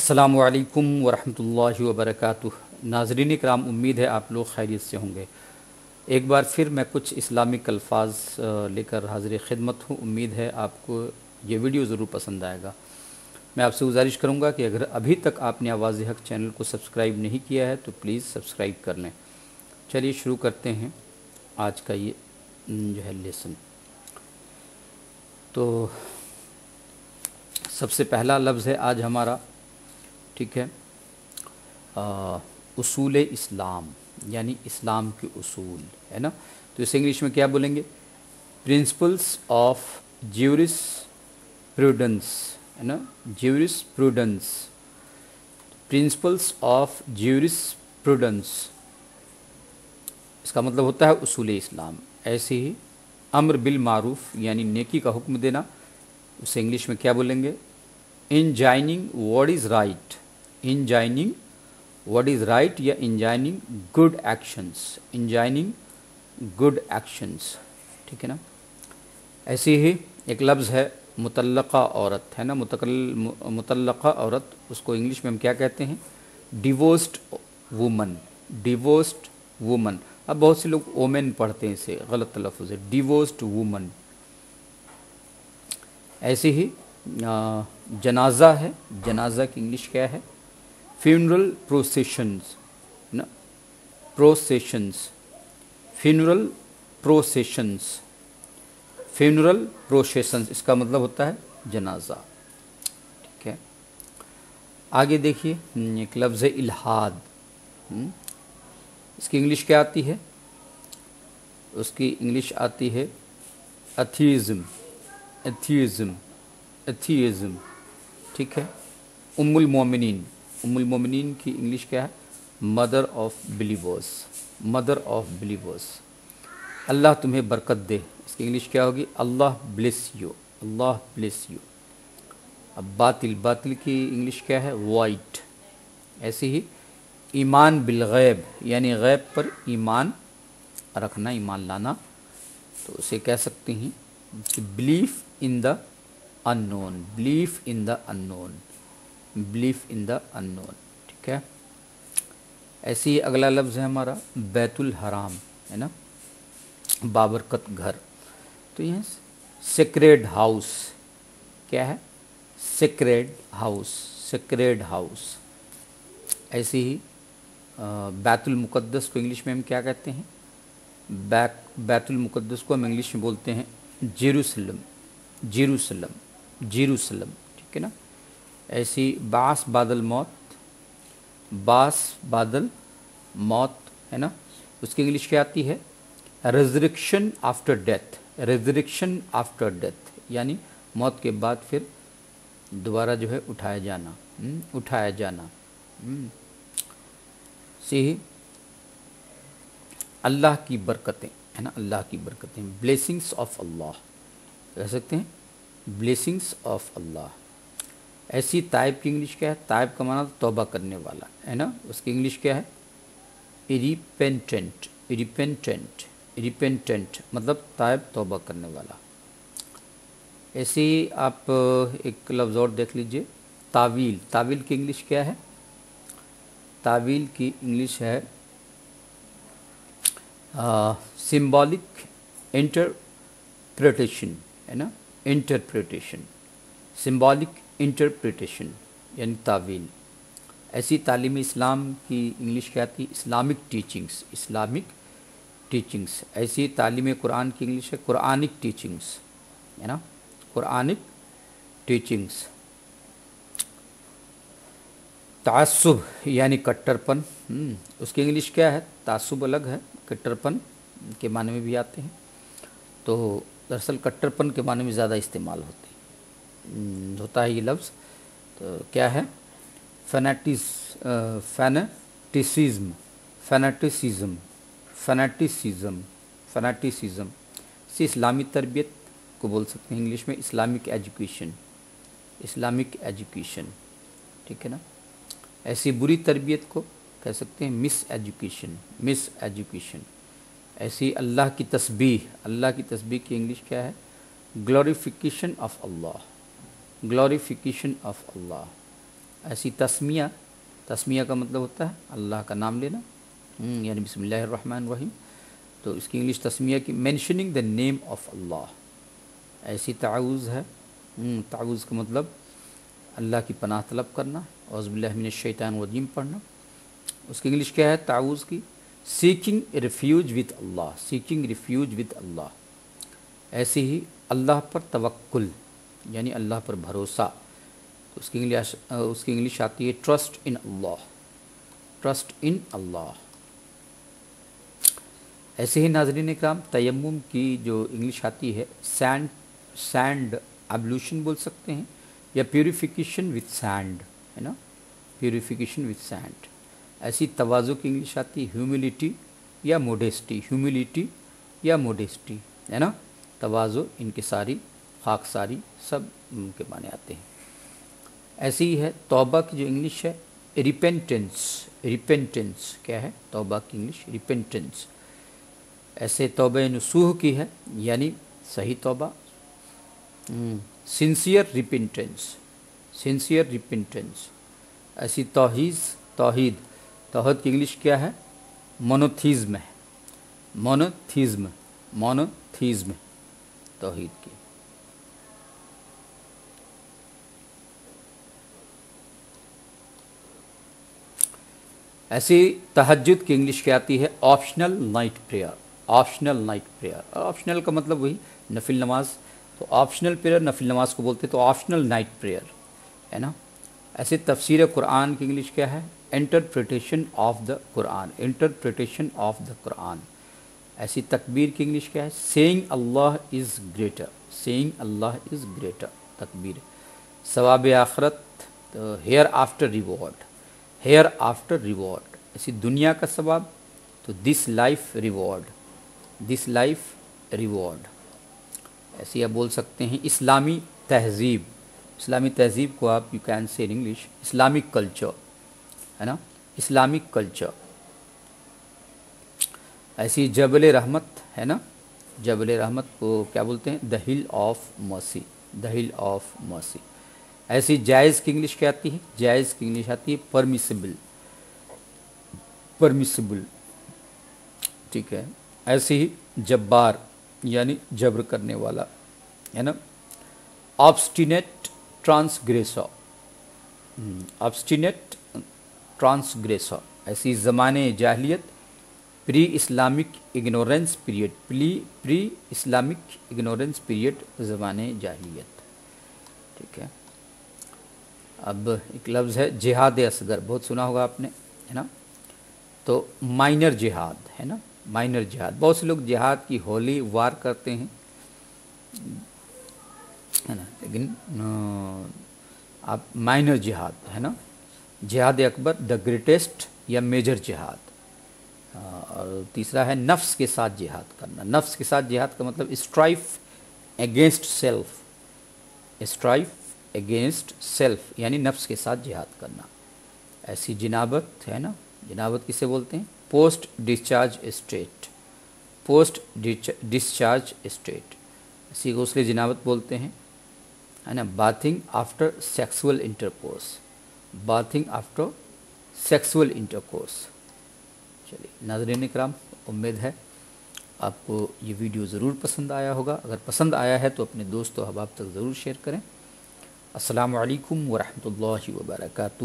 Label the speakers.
Speaker 1: السلام علیکم ورحمۃ اللہ وبرکاتہ۔ ناظرین کرام، امید ہے آپ لوگ خیریت سے ہوں گے۔ ایک بار پھر میں کچھ اسلامک الفاظ لے کر حاضر خدمت ہوں۔ امید ہے آپ کو یہ ویڈیو ضرور پسند آئے گا۔ میں آپ سے گزارش کروں گا کہ اگر ابھی تک آپ نے آواز حق چینل کو سبسکرائب نہیں کیا ہے تو پلیز سبسکرائب کر لیں۔ چلیے شروع کرتے ہیں آج کا یہ جو ہے لیسن۔ تو سب سے پہلا لفظ ہے آج ہمارا، ٹھیک ہے، اصول اسلام، یعنی اسلام کے اصول ہے نا۔ تو اسے انگلش میں کیا بولیں گے؟ پرنسپلس آف جیورس پروڈنس، ہے نا، jurisprudence, principles of jurisprudence, اس کا مطلب ہوتا ہے اصول اسلام۔ ایسے ہی امر بالمعروف یعنی نیکی کا حکم دینا، اسے انگلش میں کیا بولیں گے؟ Enjoining what is right, enjoining what is right یا enjoining good actions, enjoining good actions, ٹھیک ہے نا۔ ایسے ہی ایک لفظ ہے مطلقہ عورت، ہے نا، مطلقہ عورت، اس کو انگلش میں ہم کیا کہتے ہیں؟ Divorced woman, divorced woman. اب بہت سے لوگ اومن پڑھتے ہیں، اسے غلط تلفظ ہے، ڈیورسڈ وومن۔ ایسے ہی جنازہ ہے، جنازہ کی انگلش کیا ہے؟ فیونرل پروسیشنز، نا، پروسیشنز، فیونرل پروسیشنز، فیونرل پروسیشنز، اس کا مطلب ہوتا ہے جنازہ، ٹھیک ہے۔ آگے دیکھیے ایک لفظ ہے الحاد، اس کی انگلش کیا آتی ہے؟ اس کی انگلش آتی ہے ایتھیزم، ایتھیزم، ایتھیزم، ٹھیک ہے۔ ام المومنین، ام المومنین کی انگلش کیا ہے؟ Mother of believers, mother of believers. اللہ تمہیں برکت دے، اس کی انگلش کیا ہوگی؟ Allah bless you, Allah bless you. اب باطل، باطل کی انگلش کیا ہے؟ وائٹ۔ ایسے ہی ایمان بالغیب یعنی غیب پر ایمان رکھنا، ایمان لانا، تو اسے کہہ سکتے ہیں کہ belief in the unknown, belief in the unknown, belief in the unknown, ٹھیک ہے۔ ایسے ہی اگلا لفظ ہے ہمارا بیت الحرام، ہے نا، بابرکت گھر۔ تو یہ سیکریڈ ہاؤس، کیا ہے؟ سیکریڈ ہاؤس، سیکریڈ ہاؤس۔ ایسے ہی بیت المقدس کو انگلش میں ہم کیا کہتے ہیں؟ بیت المقدس کو ہم انگلش میں بولتے ہیں جیروسلم، جیروسلم، جیروسلم، ٹھیک ہے نا۔ ایسی باعث بعد الموت، باعث بعد الموت، ہے نا، اس کی انگلش کیا آتی ہے؟ Resurrection after death, resurrection after death, یعنی موت کے بعد پھر دوبارہ جو ہے اٹھایا جانا، اٹھایا جانا۔ سی اللہ کی برکتیں، ہے نا، اللہ کی برکتیں، بلیسنگس آف اللہ کہہ سکتے ہیں، بلیسنگس آف اللہ۔ ایسی تائب کی انگلش کیا ہے؟ تائب کا معنی توبہ کرنے والا، ہے نا، اس کی انگلش کیا ہے؟ ریپینٹنٹ، ریپینٹنٹ، ریپینٹنٹ مطلب تائب، توبہ کرنے والا۔ ایسے ہی آپ ایک لفظ اور دیکھ لیجئے، تاویل، تاویل کی انگلش کیا ہے؟ تاویل کی انگلش ہے سمبولک انٹرپریٹیشن، ہے نا، انٹرپریٹیشن، سمبولک انٹرپریٹیشن یعنی تاویل۔ ایسی تعلیم اسلام کی انگلش کیا تھی؟ Islamic teachings, Islamic teachings. ایسی تعلیم قرآن کی انگلش ہے قرآنک ٹیچنگس، ہے نا، قرآنک ٹیچنگس۔ تعصب یعنی کٹر پن، اس کی انگلش کیا ہے؟ تعصب الگ ہے، کٹر پن کے معنی میں بھی آتے ہیں، تو دراصل کٹر پن کے معنی میں زیادہ استعمال ہوتا ہے یہ لفظ۔ تو کیا ہے؟ فینیٹیسزم، فینیٹیسزم، فینیٹیسزم، فینیٹیسزم سے اسلامی تربیت کو بول سکتے ہیں انگلش میں اسلامک ایجوکیشن، اسلامک ایجوکیشن، ٹھیک ہے نا۔ ایسی بری تربیت کو کہہ سکتے ہیں مس ایجوکیشن، مس ایجوکیشن۔ ایسی اللہ کی تسبیح، اللہ کی تسبیح کی انگلش کیا ہے؟ Glorification of Allah, glorification of Allah. ایسی تسمیہ، تسمیہ کا مطلب ہوتا ہے اللہ کا نام لینا، یعنی بسم اللہ الرحمن الرحیم، تو اس کی انگلش تسمیہ کی mentioning the name of Allah. ایسی تعوذ ہے، تعوذ کا مطلب اللہ کی پناہ طلب کرنا، اعوذ باللہ من الشیطان الرجیم پڑھنا. اس کی انگلش کیا ہے تعوذ کی؟ Seeking refuge with Allah, seeking refuge with Allah. ایسے ہی اللہ پر توکل، یعنی اللہ پر بھروسہ، تو اس کی انگلش آتی ہے trust in Allah, trust in اللہ. ایسے ہی ناظرین اکرام تیمم کی جو انگلش آتی ہے سینڈ ایبلوشن بول سکتے ہیں، یا پیوریفیکیشن وتھ سینڈ، ہے نا، پیوریفیکیشن وتھ سینڈ. ایسی تواضع کی انگلش آتی ہے ہیوملٹی یا موڈیسٹی، ہیوملٹی یا موڈیسٹی، ہے نا، تواضع، انکساری، خاکساری، سب کے معنی آتے ہیں. ایسی ہی ہے توبہ کی جو انگلش ہے ریپینٹنس، ریپینٹنس کیا ہے توبہ کی انگلش؟ ریپینٹنس. ایسے توبہ نصوح کی ہے، یعنی صحیح توبہ، سنسیئر ریپینٹنس، سنسیئر ریپینٹنس. ایسی توحید کی انگلش کیا ہے؟ مونوتھیزم ہے، مونوتھیزم، مونوتھیزم توحید کی. ایسی تہجد کی انگلش کیا آتی ہے؟ Optional night prayer, optional night prayer. Optional کا مطلب وہی نفل نماز، تو آپشنل پریئر نفل نماز کو بولتے، تو آپشنل نائٹ پریئر، ہے نا. ایسے تفسیر قرآن کی انگلش کیا ہے؟ Interpretation of the Quran, interpretation of the Quran. ایسی تکبیر کی انگلش کیا ہے؟ Saying Allah is greater, saying Allah is greater تکبیر. ثواب آخرت، تو hereafter reward, hereafter reward. ایسی دنیا کا ثواب، تو this life reward, this life reward. ایسی آپ بول سکتے ہیں اسلامی تہذیب، اسلامی تہذیب کو آپ you can say in English Islamic culture, ہے نا، اسلامک کلچر. ایسی جبل رحمت ہے نا، جبل رحمت کو کیا بولتے ہیں؟ دا ہل آف مرسی، دا ہل آف مرسی. ایسی جائز کی انگلش کیا آتی ہے؟ جائز کی انگلش آتی ہے پرمیسیبل، پرمیسیبل، ٹھیک ہے. ایسے ہی جبار یعنی جبر کرنے والا، ہے نا. آبسٹینیٹ ٹرانسگریسر، آبسٹینیٹ ٹرانسگریسر. ایسی زمانے جاہلیت، pre Islamic ignorance period, pre Islamic ignorance period, زمانے جاہلیت، ٹھیک ہے. اب ایک لفظ ہے جہاد اصغر، بہت سنا ہوگا آپ نے، ہے نا. تو مائنر جہاد، ہے نا، مائنر جہاد. بہت سے لوگ جہاد کی ہولی وار کرتے ہیں، ہے نا، لیکن آپ مائنر جہاد، ہے نا. جہاد اکبر دا گریٹسٹ یا میجر جہاد. اور تیسرا ہے نفس کے ساتھ جہاد کرنا. نفس کے ساتھ جہاد کا مطلب strife against self, strife against self یعنی نفس کے ساتھ جہاد کرنا. ایسی جنابت ہے نا، جنابت کسے بولتے ہیں؟ Post discharge state, post discharge state. اسی غسل جنابت بولتے ہیں، ہے نا. Bathing after sexual intercourse, bathing after sexual intercourse. چلیے ناظرین اکرام، امید ہے آپ کو یہ ویڈیو ضرور پسند آیا ہوگا. اگر پسند آیا ہے تو اپنے دوست و احباب تک ضرور شیئر کریں. السلام علیکم ورحمۃ اللہ وبرکاتہ.